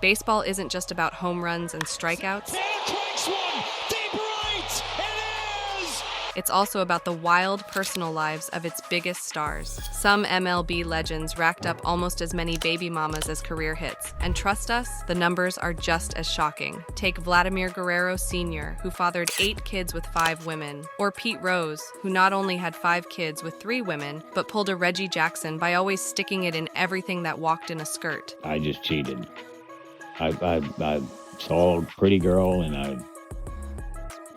baseball isn't just about home runs and strikeouts. It's also about the wild personal lives of its biggest stars. Some MLB legends racked up almost as many baby mamas as career hits. And trust us, the numbers are just as shocking. Take Vladimir Guerrero Sr., who fathered 8 kids with 5 women. Or Pete Rose, who not only had 5 kids with 3 women, but pulled a Reggie Jackson by always sticking it in everything that walked in a skirt. I just cheated. I saw a pretty girl and I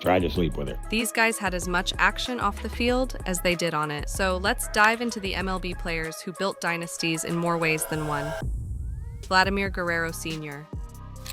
tried to sleep with her. These guys had as much action off the field as they did on it. So let's dive into the MLB players who built dynasties in more ways than one. Vladimir Guerrero Sr.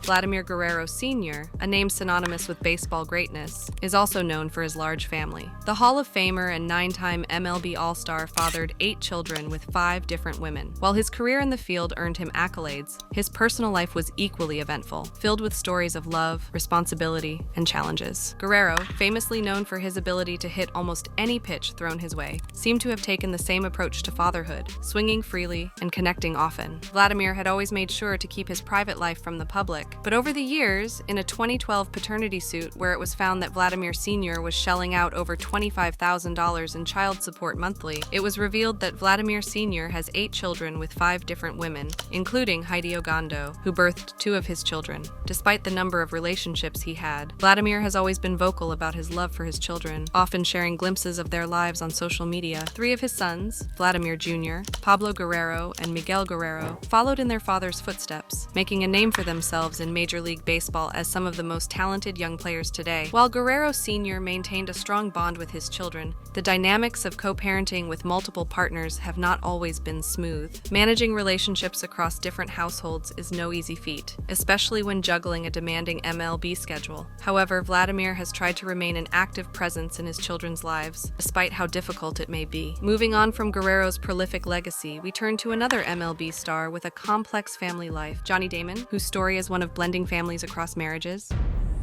Vladimir Guerrero Sr., a name synonymous with baseball greatness, is also known for his large family. The Hall of Famer and 9-time MLB All-Star fathered 8 children with 5 different women. While his career in the field earned him accolades, his personal life was equally eventful, filled with stories of love, responsibility, and challenges. Guerrero, famously known for his ability to hit almost any pitch thrown his way, seemed to have taken the same approach to fatherhood, swinging freely and connecting often. Vladimir had always made sure to keep his private life from the public, but over the years, in a 2012 paternity suit where it was found that Vladimir Sr. was shelling out over $25,000 in child support monthly, it was revealed that Vladimir Sr. has 8 children with 5 different women, including Heidi Ogando, who birthed 2 of his children. Despite the number of relationships he had, Vladimir has always been vocal about his love for his children, often sharing glimpses of their lives on social media. 3 of his sons, Vladimir Jr., Pablo Guerrero, and Miguel Guerrero, followed in their father's footsteps, making a name for themselves in Major League Baseball as some of the most talented young players today. While Guerrero Sr. maintained a strong bond with his children, the dynamics of co-parenting with multiple partners have not always been smooth. Managing relationships across different households is no easy feat, especially when juggling a demanding MLB schedule. However, Vladimir has tried to remain an active presence in his children's lives, despite how difficult it may be. Moving on from Guerrero's prolific legacy, we turn to another MLB star with a complex family life, Johnny Damon, whose story is one of blending families across marriages.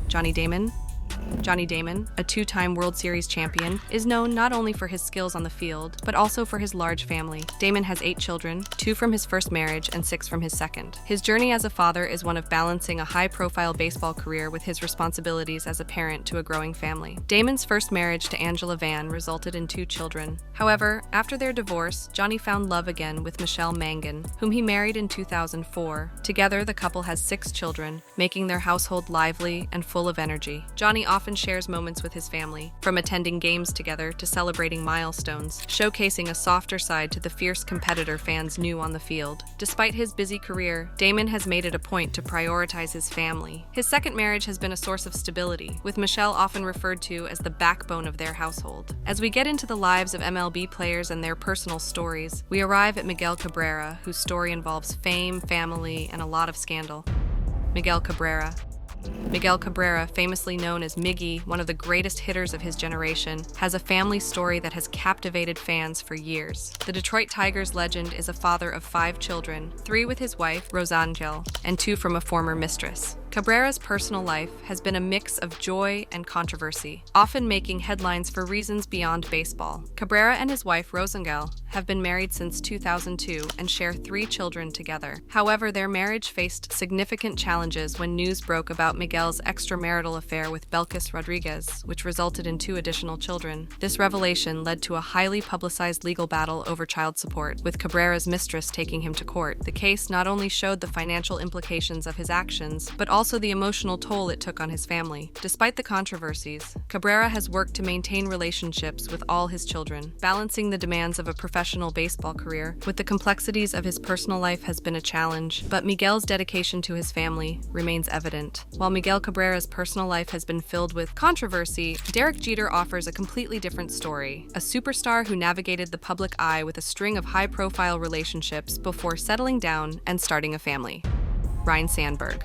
Johnny Damon, a 2-time World Series champion, is known not only for his skills on the field, but also for his large family. Damon has 8 children, 2 from his first marriage and 6 from his second. His journey as a father is one of balancing a high-profile baseball career with his responsibilities as a parent to a growing family. Damon's first marriage to Angela Vann resulted in 2 children. However, after their divorce, Johnny found love again with Michelle Mangan, whom he married in 2004. Together, the couple has 6 children, making their household lively and full of energy. Johnny often shares moments with his family, from attending games together to celebrating milestones, showcasing a softer side to the fierce competitor fans knew on the field. Despite his busy career, Damon has made it a point to prioritize his family. His second marriage has been a source of stability, with Michelle often referred to as the backbone of their household. As we get into the lives of MLB players and their personal stories, we arrive at Miguel Cabrera, whose story involves fame, family, and a lot of scandal. Miguel Cabrera, famously known as Miggy, one of the greatest hitters of his generation, has a family story that has captivated fans for years. The Detroit Tigers legend is a father of 5 children, 3 with his wife, Rosangel, and 2 from a former mistress. Cabrera's personal life has been a mix of joy and controversy, often making headlines for reasons beyond baseball. Cabrera and his wife, Rosangel, have been married since 2002 and share 3 children together. However, their marriage faced significant challenges when news broke about Miguel's extramarital affair with Belkis Rodriguez, which resulted in 2 additional children. This revelation led to a highly publicized legal battle over child support, with Cabrera's mistress taking him to court. The case not only showed the financial implications of his actions, but also the emotional toll it took on his family. Despite the controversies, Cabrera has worked to maintain relationships with all his children, balancing the demands of a professional baseball career with the complexities of his personal life has been a challenge, but Miguel's dedication to his family remains evident. While Miguel Cabrera's personal life has been filled with controversy, Derek Jeter offers a completely different story, a superstar who navigated the public eye with a string of high-profile relationships before settling down and starting a family. Ryne Sandberg.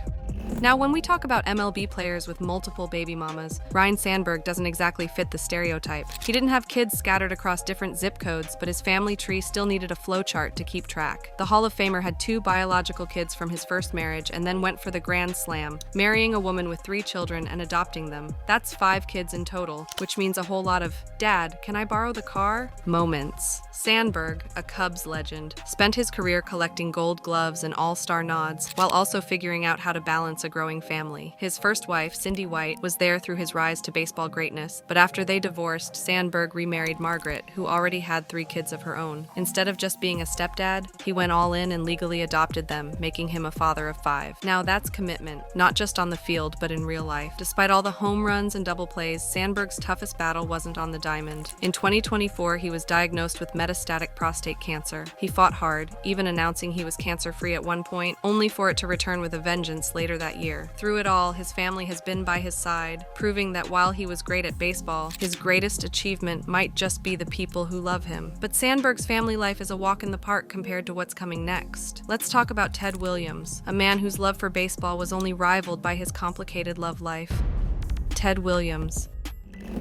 Now, when we talk about MLB players with multiple baby mamas, Ryne Sandberg doesn't exactly fit the stereotype. He didn't have kids scattered across different zip codes, but his family tree still needed a flowchart to keep track. The Hall of Famer had 2 biological kids from his first marriage and then went for the grand slam, marrying a woman with 3 children and adopting them. That's 5 kids in total, which means a whole lot of, "Dad, can I borrow the car?" moments. Sandberg, a Cubs legend, spent his career collecting Gold Gloves and All-Star nods, while also figuring out how to balance a growing family. His first wife, Cindy White, was there through his rise to baseball greatness, but after they divorced, Sandberg remarried Margaret, who already had 3 kids of her own. Instead of just being a stepdad, he went all in and legally adopted them, making him a father of 5. Now that's commitment, not just on the field, but in real life. Despite all the home runs and double plays, Sandberg's toughest battle wasn't on the diamond. In 2024, he was diagnosed with metastatic prostate cancer. He fought hard, even announcing he was cancer-free at one point, only for it to return with a vengeance later that year. Through it all, his family has been by his side, proving that while he was great at baseball, his greatest achievement might just be the people who love him. But Sandberg's family life is a walk in the park compared to what's coming next. Let's talk about Ted Williams, a man whose love for baseball was only rivaled by his complicated love life. Ted Williams.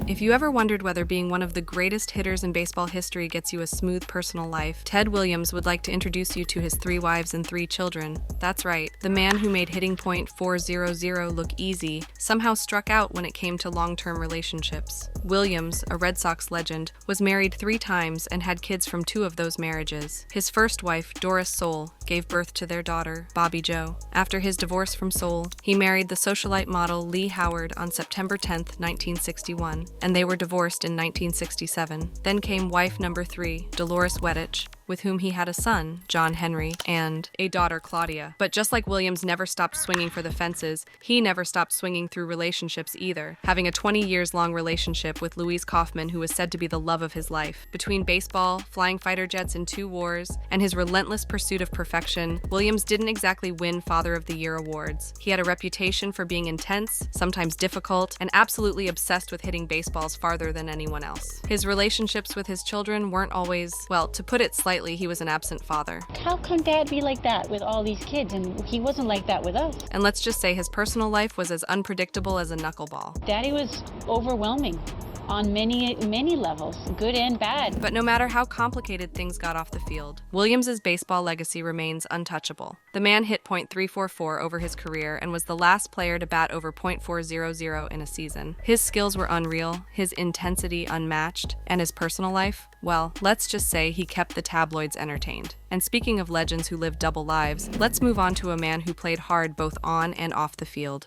If you ever wondered whether being one of the greatest hitters in baseball history gets you a smooth personal life, Ted Williams would like to introduce you to his 3 wives and 3 children. That's right, the man who made hitting .400 look easy somehow struck out when it came to long-term relationships. Williams, a Red Sox legend, was married 3 times and had kids from 2 of those marriages. His first wife, Doris Soul, gave birth to their daughter, Bobby Joe. After his divorce from Soul, he married the socialite model Lee Howard on September 10, 1961. And they were divorced in 1967. Then came wife number 3, Dolores Wettich, with whom he had a son, John Henry, and a daughter, Claudia. But just like Williams never stopped swinging for the fences, he never stopped swinging through relationships either, having a 20-years-long relationship with Louise Kaufman, who was said to be the love of his life. Between baseball, flying fighter jets in 2 wars, and his relentless pursuit of perfection, Williams didn't exactly win Father of the Year awards. He had a reputation for being intense, sometimes difficult, and absolutely obsessed with hitting baseballs farther than anyone else. His relationships with his children weren't always, well, to put it slightly, he was an absent father. How can Dad be like that with all these kids and he wasn't like that with us? And let's just say his personal life was as unpredictable as a knuckleball. Daddy was overwhelming on many levels, good and bad. But no matter how complicated things got off the field, Williams's baseball legacy remains untouchable. The man hit .344 over his career and was the last player to bat over .400 in a season. His skills were unreal, his intensity unmatched, and his personal life, well, let's just say he kept the tabloids entertained. And speaking of legends who lived double lives, let's move on to a man who played hard both on and off the field,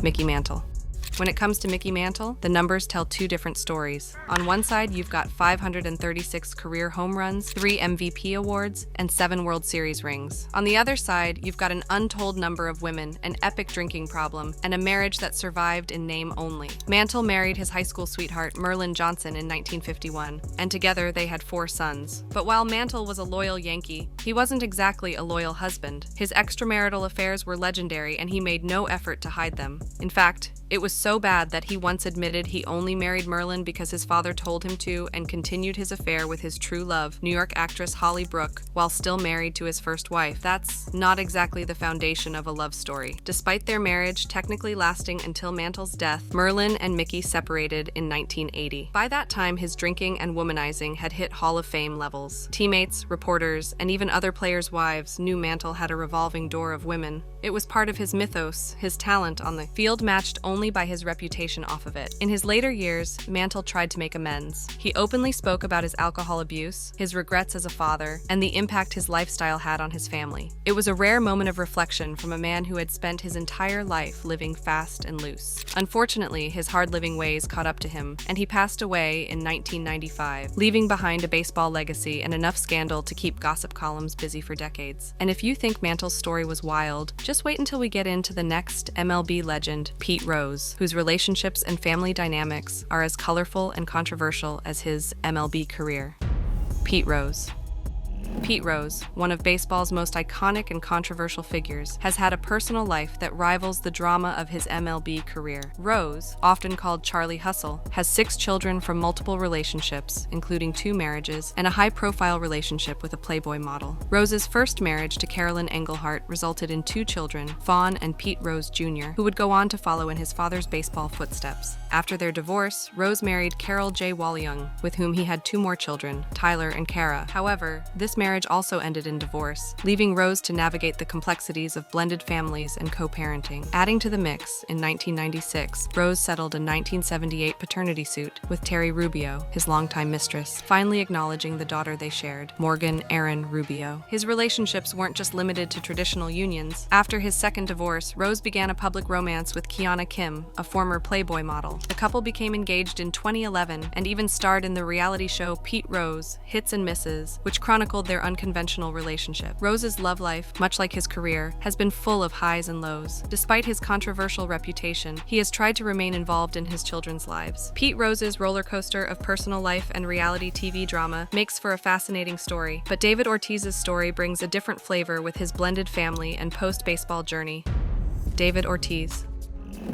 Mickey Mantle. When it comes to Mickey Mantle, the numbers tell 2 different stories. On one side, you've got 536 career home runs, 3 MVP awards, and 7 World Series rings. On the other side, you've got an untold number of women, an epic drinking problem, and a marriage that survived in name only. Mantle married his high school sweetheart, Merlin Johnson, in 1951, and together they had 4 sons. But while Mantle was a loyal Yankee, he wasn't exactly a loyal husband. His extramarital affairs were legendary, and he made no effort to hide them. In fact, it was so bad that he once admitted he only married Merlin because his father told him to, and continued his affair with his true love, New York actress Holly Brooke, while still married to his first wife. That's not exactly the foundation of a love story. Despite their marriage technically lasting until Mantle's death, Merlin and Mickey separated in 1980. By that time, his drinking and womanizing had hit Hall of Fame levels. Teammates, reporters, and even other players' wives knew Mantle had a revolving door of women. It was part of his mythos, his talent on the field matched only by his reputation off of it. In his later years, Mantle tried to make amends. He openly spoke about his alcohol abuse, his regrets as a father, and the impact his lifestyle had on his family. It was a rare moment of reflection from a man who had spent his entire life living fast and loose. Unfortunately, his hard-living ways caught up to him, and he passed away in 1995, leaving behind a baseball legacy and enough scandal to keep gossip columns busy for decades. And if you think Mantle's story was wild, just wait until we get into the next MLB legend, Pete Rose, whose relationships and family dynamics are as colorful and controversial as his MLB career. Pete Rose. Pete Rose, one of baseball's most iconic and controversial figures, has had a personal life that rivals the drama of his MLB career. Rose, often called Charlie Hustle, has 6 children from multiple relationships, including 2 marriages, and a high-profile relationship with a Playboy model. Rose's first marriage to Carolyn Englehart resulted in 2 children, Fawn and Pete Rose Jr., who would go on to follow in his father's baseball footsteps. After their divorce, Rose married Carol J. Walyoung, with whom he had 2 more children, Tyler and Kara. However, this marriage also ended in divorce, leaving Rose to navigate the complexities of blended families and co-parenting. Adding to the mix, in 1996, Rose settled a 1978 paternity suit with Terry Rubio, his longtime mistress, finally acknowledging the daughter they shared, Morgan Erin Rubio. His relationships weren't just limited to traditional unions. After his second divorce, Rose began a public romance with Kiana Kim, a former Playboy model. The couple became engaged in 2011 and even starred in the reality show Pete Rose, Hits and Misses, which chronicled their unconventional relationship. Rose's love life, much like his career, has been full of highs and lows. Despite his controversial reputation, he has tried to remain involved in his children's lives. Pete Rose's roller coaster of personal life and reality TV drama makes for a fascinating story, but David Ortiz's story brings a different flavor with his blended family and post-baseball journey. David Ortiz.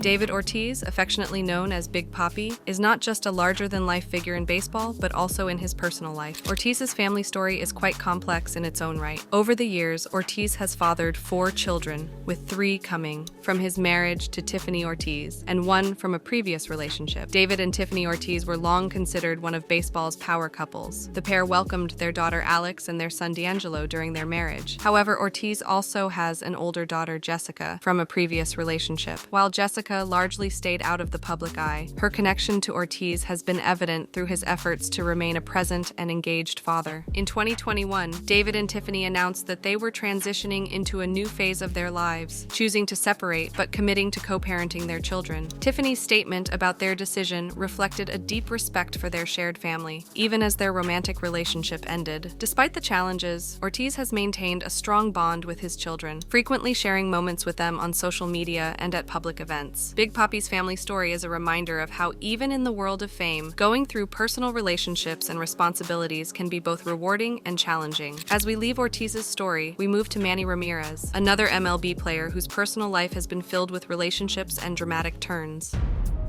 David Ortiz, affectionately known as Big Papi, is not just a larger-than-life figure in baseball, but also in his personal life. Ortiz's family story is quite complex in its own right. Over the years, Ortiz has fathered 4 children, with 3 coming from his marriage to Tiffany Ortiz, and 1 from a previous relationship. David and Tiffany Ortiz were long considered one of baseball's power couples. The pair welcomed their daughter Alex and their son D'Angelo during their marriage. However, Ortiz also has an older daughter, Jessica, from a previous relationship. While Jessica largely stayed out of the public eye, her connection to Ortiz has been evident through his efforts to remain a present and engaged father. In 2021, David and Tiffany announced that they were transitioning into a new phase of their lives, choosing to separate but committing to co-parenting their children. Tiffany's statement about their decision reflected a deep respect for their shared family, even as their romantic relationship ended. Despite the challenges, Ortiz has maintained a strong bond with his children, frequently sharing moments with them on social media and at public events. Big Papi's family story is a reminder of how even in the world of fame, going through personal relationships and responsibilities can be both rewarding and challenging. As we leave Ortiz's story, we move to Manny Ramirez, another MLB player whose personal life has been filled with relationships and dramatic turns.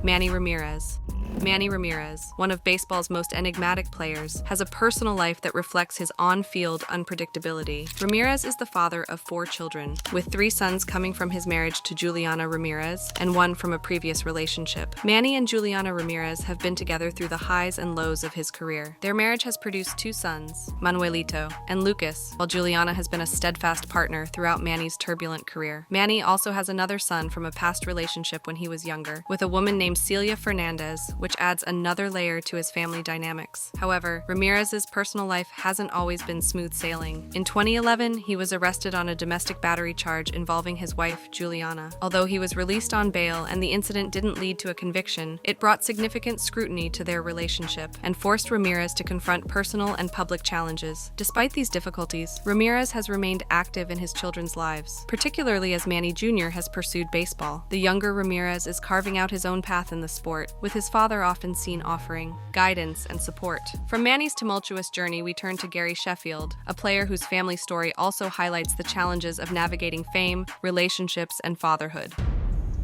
Manny Ramirez. Manny Ramirez, one of baseball's most enigmatic players, has a personal life that reflects his on-field unpredictability. Ramirez is the father of 4 children, with 3 sons coming from his marriage to Juliana Ramirez and 1 from a previous relationship. Manny and Juliana Ramirez have been together through the highs and lows of his career. Their marriage has produced 2 sons, Manuelito and Lucas, while Juliana has been a steadfast partner throughout Manny's turbulent career. Manny also has another son from a past relationship when he was younger, with a woman named Celia Fernandez, which adds another layer to his family dynamics. However, Ramirez's personal life hasn't always been smooth sailing. In 2011, he was arrested on a domestic battery charge involving his wife, Juliana. Although he was released on bail and the incident didn't lead to a conviction, it brought significant scrutiny to their relationship and forced Ramirez to confront personal and public challenges. Despite these difficulties, Ramirez has remained active in his children's lives, particularly as Manny Jr. has pursued baseball. The younger Ramirez is carving out his own path in the sport, with his father often seen offering guidance and support. From Manny's tumultuous journey, we turn to Gary Sheffield, a player whose family story also highlights the challenges of navigating fame, relationships, and fatherhood.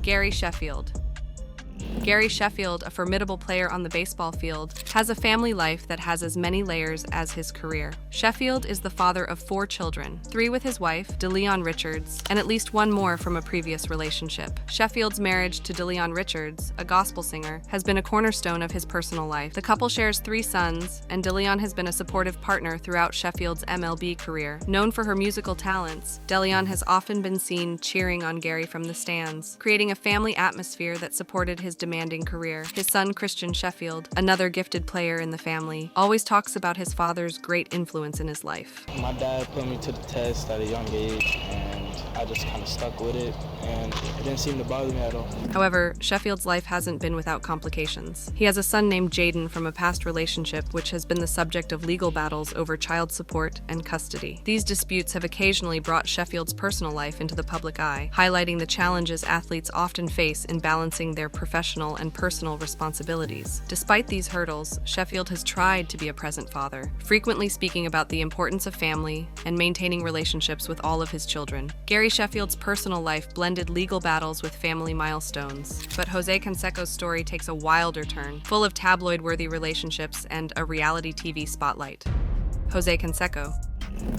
Gary Sheffield. Gary Sheffield, a formidable player on the baseball field, has a family life that has as many layers as his career. Sheffield is the father of 4 children, 3 with his wife, DeLeon Richards, and at least 1 more from a previous relationship. Sheffield's marriage to DeLeon Richards, a gospel singer, has been a cornerstone of his personal life. The couple shares 3 sons, and DeLeon has been a supportive partner throughout Sheffield's MLB career. Known for her musical talents, DeLeon has often been seen cheering on Gary from the stands, creating a family atmosphere that supported his demanding career. His son, Christian Sheffield, another gifted player in the family, always talks about his father's great influence in his life. My dad put me to the test at a young age, and I I just kind of stuck with it, and it didn't seem to bother me at all. However, Sheffield's life hasn't been without complications. He has a son named Jaden from a past relationship which has been the subject of legal battles over child support and custody. These disputes have occasionally brought Sheffield's personal life into the public eye, highlighting the challenges athletes often face in balancing their professional and personal responsibilities. Despite these hurdles, Sheffield has tried to be a present father, frequently speaking about the importance of family and maintaining relationships with all of his children. Gary Sheffield's personal life blended legal battles with family milestones, but Jose Canseco's story takes a wilder turn, full of tabloid-worthy relationships and a reality TV spotlight. Jose Canseco.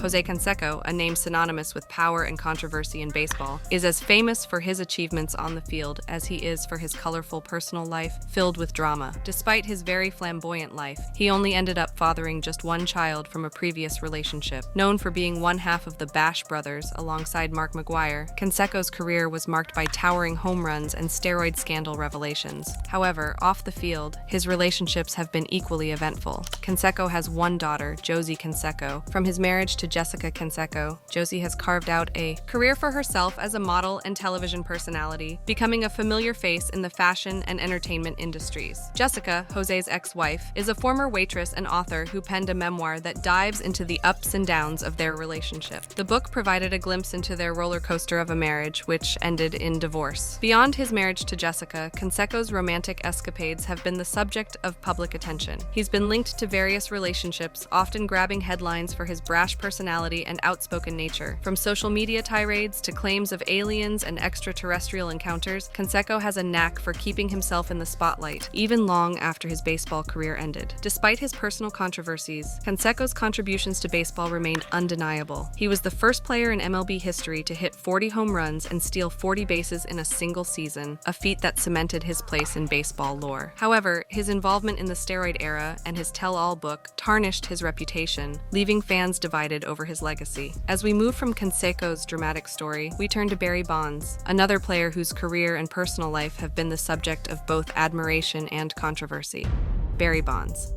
Jose Canseco, a name synonymous with power and controversy in baseball, is as famous for his achievements on the field as he is for his colorful personal life filled with drama. Despite his very flamboyant life, he only ended up fathering just one child from a previous relationship. Known for being one half of the Bash brothers alongside Mark McGwire, Canseco's career was marked by towering home runs and steroid scandal revelations. However, off the field, his relationships have been equally eventful. Canseco has one daughter, Josie Canseco. From his marriage to Jessica Canseco, Josie has carved out a career for herself as a model and television personality, becoming a familiar face in the fashion and entertainment industries. Jessica, Jose's ex-wife, is a former waitress and author who penned a memoir that dives into the ups and downs of their relationship. The book provided a glimpse into their roller coaster of a marriage, which ended in divorce. Beyond his marriage to Jessica, Canseco's romantic escapades have been the subject of public attention. He's been linked to various relationships, often grabbing headlines for his brash personality and outspoken nature. From social media tirades to claims of aliens and extraterrestrial encounters, Canseco has a knack for keeping himself in the spotlight, even long after his baseball career ended. Despite his personal controversies, Canseco's contributions to baseball remained undeniable. He was the first player in MLB history to hit 40 home runs and steal 40 bases in a single season, a feat that cemented his place in baseball lore. However, his involvement in the steroid era and his tell-all book tarnished his reputation, leaving fans divided over his legacy. As we move from Canseco's dramatic story, we turn to Barry Bonds, another player whose career and personal life have been the subject of both admiration and controversy. Barry Bonds.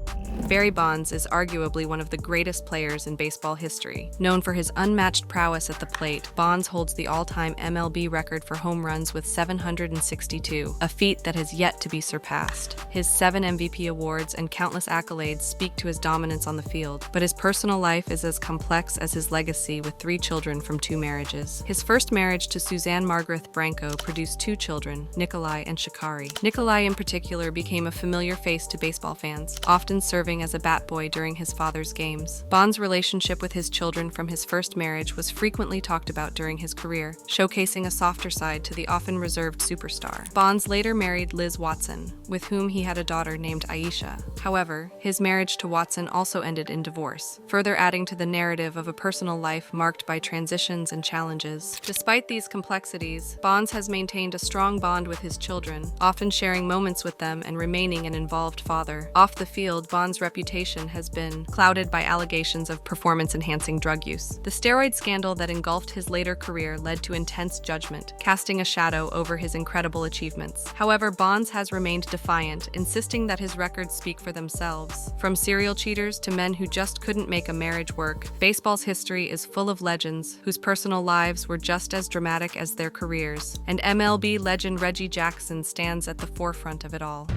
Barry Bonds is arguably one of the greatest players in baseball history. Known for his unmatched prowess at the plate, Bonds holds the all-time MLB record for home runs with 762, a feat that has yet to be surpassed. His 7 MVP awards and countless accolades speak to his dominance on the field, but his personal life is as complex as his legacy with 3 children from 2 marriages. His first marriage to Suzanne Margaret Branco produced 2 children, Nikolai and Shikari. Nikolai in particular became a familiar face to baseball fans, often serving as a bat boy during his father's games. Bonds' relationship with his children from his first marriage was frequently talked about during his career, showcasing a softer side to the often reserved superstar. Bonds later married Liz Watson, with whom he had a daughter named Aisha. However, his marriage to Watson also ended in divorce, further adding to the narrative of a personal life marked by transitions and challenges. Despite these complexities, Bonds has maintained a strong bond with his children, often sharing moments with them and remaining an involved father. Off the field, Bonds' reputation has been clouded by allegations of performance-enhancing drug use. The steroid scandal that engulfed his later career led to intense judgment, casting a shadow over his incredible achievements. However, Bonds has remained defiant, insisting that his records speak for themselves. From serial cheaters to men who just couldn't make a marriage work, baseball's history is full of legends whose personal lives were just as dramatic as their careers, and MLB legend Reggie Jackson stands at the forefront of it all.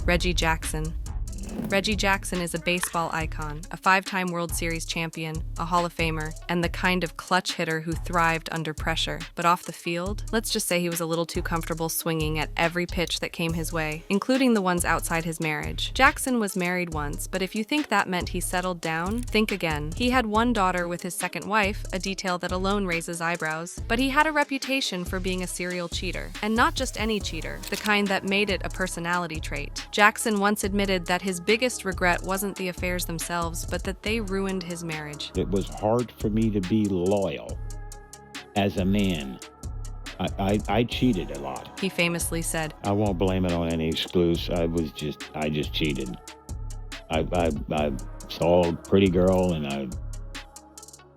Reggie Jackson. Reggie Jackson is a baseball icon, a 5-time World Series champion, a Hall of Famer, and the kind of clutch hitter who thrived under pressure. But off the field, let's just say he was a little too comfortable swinging at every pitch that came his way, including the ones outside his marriage. Jackson was married once, but if you think that meant he settled down, think again. He had one daughter with his second wife, a detail that alone raises eyebrows, but he had a reputation for being a serial cheater. And not just any cheater, the kind that made it a personality trait. Jackson once admitted that his biggest regret wasn't the affairs themselves, but that they ruined his marriage. It was hard for me to be loyal as a man. I cheated a lot. He famously said, I won't blame it on any excuse. I just cheated. I saw a pretty girl and I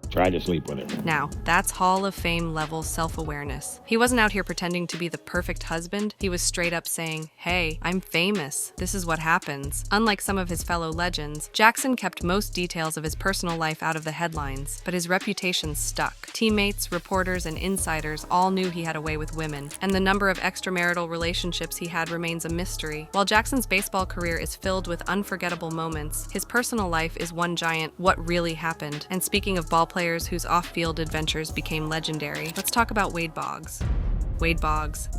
tried to sleep with her. Now, that's Hall of Fame level self-awareness. He wasn't out here pretending to be the perfect husband. He was straight up saying, hey, I'm famous. This is what happens. Unlike some of his fellow legends, Jackson kept most details of his personal life out of the headlines, but his reputation stuck. Teammates, reporters, and insiders all knew he had a way with women, and the number of extramarital relationships he had remains a mystery. While Jackson's baseball career is filled with unforgettable moments, his personal life is one giant what really happened. And speaking of ball players whose off-field adventures became legendary, let's talk about Wade Boggs. Wade Boggs.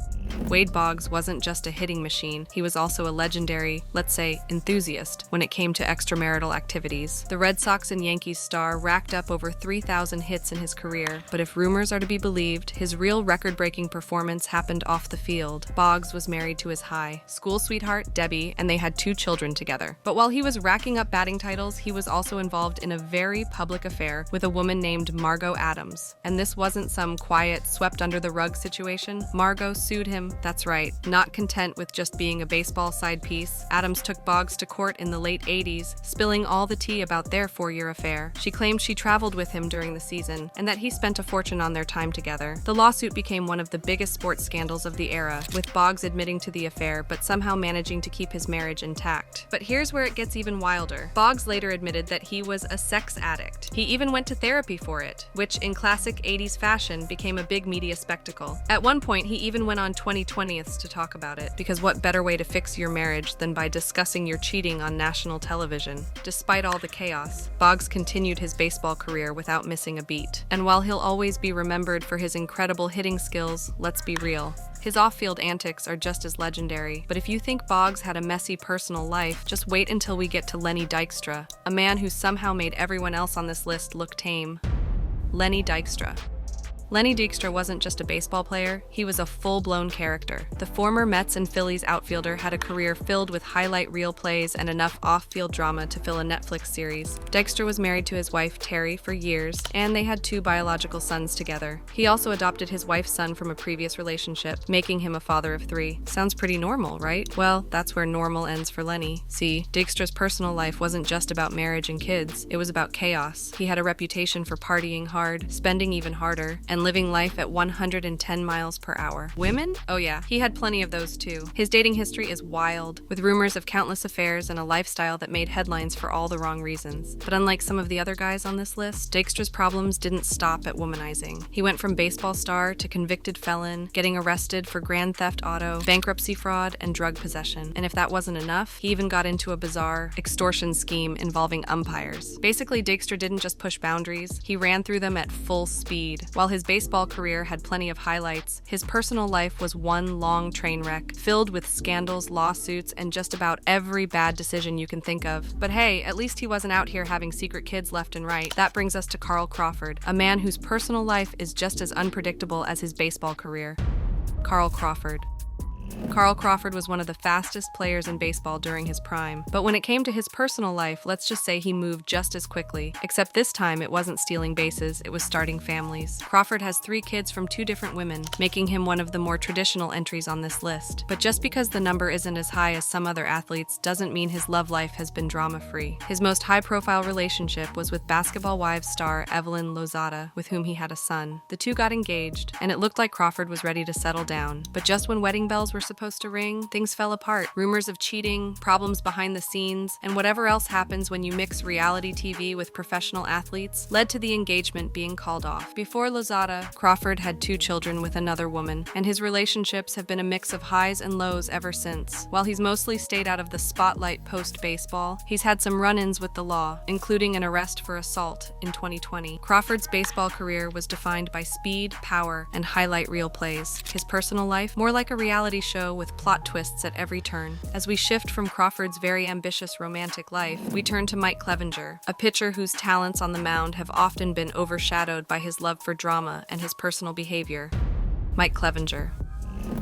Wade Boggs wasn't just a hitting machine, he was also a legendary, let's say, enthusiast when it came to extramarital activities. The Red Sox and Yankees star racked up over 3,000 hits in his career, but if rumors are to be believed, his real record-breaking performance happened off the field. Boggs was married to his high school sweetheart, Debbie, and they had 2 children together. But while he was racking up batting titles, he was also involved in a very public affair with a woman named Margot Adams. And this wasn't some quiet, swept-under-the-rug situation. Margot sued him. That's right. Not content with just being a baseball side piece, Adams took Boggs to court in the late 80s, spilling all the tea about their 4-year affair. She claimed she traveled with him during the season, and that he spent a fortune on their time together. The lawsuit became one of the biggest sports scandals of the era, with Boggs admitting to the affair, but somehow managing to keep his marriage intact. But here's where it gets even wilder. Boggs later admitted that he was a sex addict. He even went to therapy for it, which in classic 80s fashion became a big media spectacle. At one point, he even went on 20/20ths to talk about it, because what better way to fix your marriage than by discussing your cheating on national television? Despite all the chaos, Boggs continued his baseball career without missing a beat. And while he'll always be remembered for his incredible hitting skills, let's be real, his off-field antics are just as legendary. But if you think Boggs had a messy personal life, just wait until we get to Lenny Dykstra, a man who somehow made everyone else on this list look tame. Lenny Dykstra. Lenny Dykstra wasn't just a baseball player, he was a full-blown character. The former Mets and Phillies outfielder had a career filled with highlight reel plays and enough off-field drama to fill a Netflix series. Dykstra was married to his wife, Terry, for years, and they had 2 biological sons together. He also adopted his wife's son from a previous relationship, making him a father of 3. Sounds pretty normal, right? Well, that's where normal ends for Lenny. See, Dykstra's personal life wasn't just about marriage and kids, it was about chaos. He had a reputation for partying hard, spending even harder, and living life at 110 miles per hour. Women? Oh yeah, he had plenty of those too. His dating history is wild, with rumors of countless affairs and a lifestyle that made headlines for all the wrong reasons. But unlike some of the other guys on this list, Dykstra's problems didn't stop at womanizing. He went from baseball star to convicted felon, getting arrested for grand theft auto, bankruptcy fraud, and drug possession. And if that wasn't enough, he even got into a bizarre extortion scheme involving umpires. Basically, Dykstra didn't just push boundaries, he ran through them at full speed. While his baseball career had plenty of highlights, his personal life was one long train wreck, filled with scandals, lawsuits, and just about every bad decision you can think of. But hey, at least he wasn't out here having secret kids left and right. That brings us to Carl Crawford, a man whose personal life is just as unpredictable as his baseball career. Carl Crawford. Carl Crawford was one of the fastest players in baseball during his prime, but when it came to his personal life, let's just say he moved just as quickly. Except this time it wasn't stealing bases, it was starting families. Crawford has 3 kids from 2 different women, making him one of the more traditional entries on this list. But just because the number isn't as high as some other athletes doesn't mean his love life has been drama-free. His most high-profile relationship was with Basketball Wives star Evelyn Lozada, with whom he had a son. The 2 got engaged, and it looked like Crawford was ready to settle down. But just when wedding bells were supposed to ring, things fell apart. Rumors of cheating, problems behind the scenes, and whatever else happens when you mix reality TV with professional athletes led to the engagement being called off. Before Lozada, Crawford had 2 children with another woman, and his relationships have been a mix of highs and lows ever since. While he's mostly stayed out of the spotlight post-baseball, he's had some run-ins with the law, including an arrest for assault in 2020. Crawford's baseball career was defined by speed, power, and highlight reel plays. His personal life, more like a reality show with plot twists at every turn. As we shift from Crawford's very ambitious romantic life, we turn to Mike Clevenger, a pitcher whose talents on the mound have often been overshadowed by his love for drama and his personal behavior. Mike Clevenger.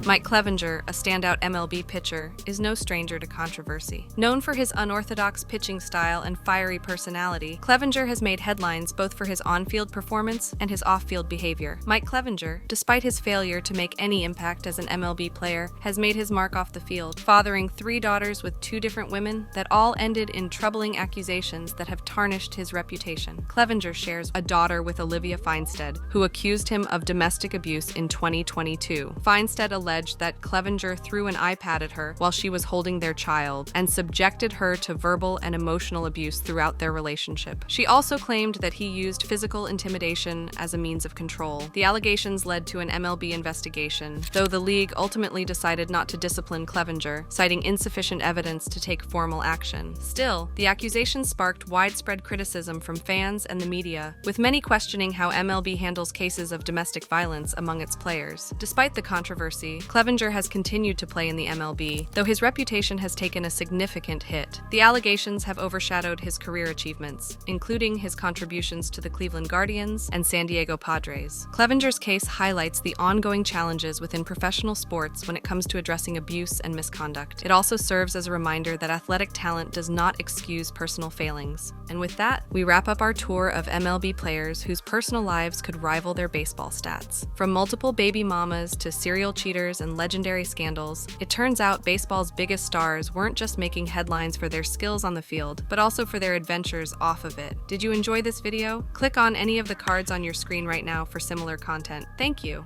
Mike Clevenger, a standout MLB pitcher, is no stranger to controversy. Known for his unorthodox pitching style and fiery personality, Clevenger has made headlines both for his on-field performance and his off-field behavior. Mike Clevenger, despite his failure to make any impact as an MLB player, has made his mark off the field, fathering 3 daughters with 2 different women that all ended in troubling accusations that have tarnished his reputation. Clevenger shares a daughter with Olivia Feinstead, who accused him of domestic abuse in 2022. Feinstead alleged that Clevenger threw an iPad at her while she was holding their child and subjected her to verbal and emotional abuse throughout their relationship. She also claimed that he used physical intimidation as a means of control. The allegations led to an MLB investigation, though the league ultimately decided not to discipline Clevenger, citing insufficient evidence to take formal action. Still, the accusations sparked widespread criticism from fans and the media, with many questioning how MLB handles cases of domestic violence among its players. Despite the controversy, Clevenger has continued to play in the MLB, though his reputation has taken a significant hit. The allegations have overshadowed his career achievements, including his contributions to the Cleveland Guardians and San Diego Padres. Clevenger's case highlights the ongoing challenges within professional sports when it comes to addressing abuse and misconduct. It also serves as a reminder that athletic talent does not excuse personal failings. And with that, we wrap up our tour of MLB players whose personal lives could rival their baseball stats. From multiple baby mamas to serial cheaters and legendary scandals, it turns out baseball's biggest stars weren't just making headlines for their skills on the field, but also for their adventures off of it. Did you enjoy this video? Click on any of the cards on your screen right now for similar content. Thank you.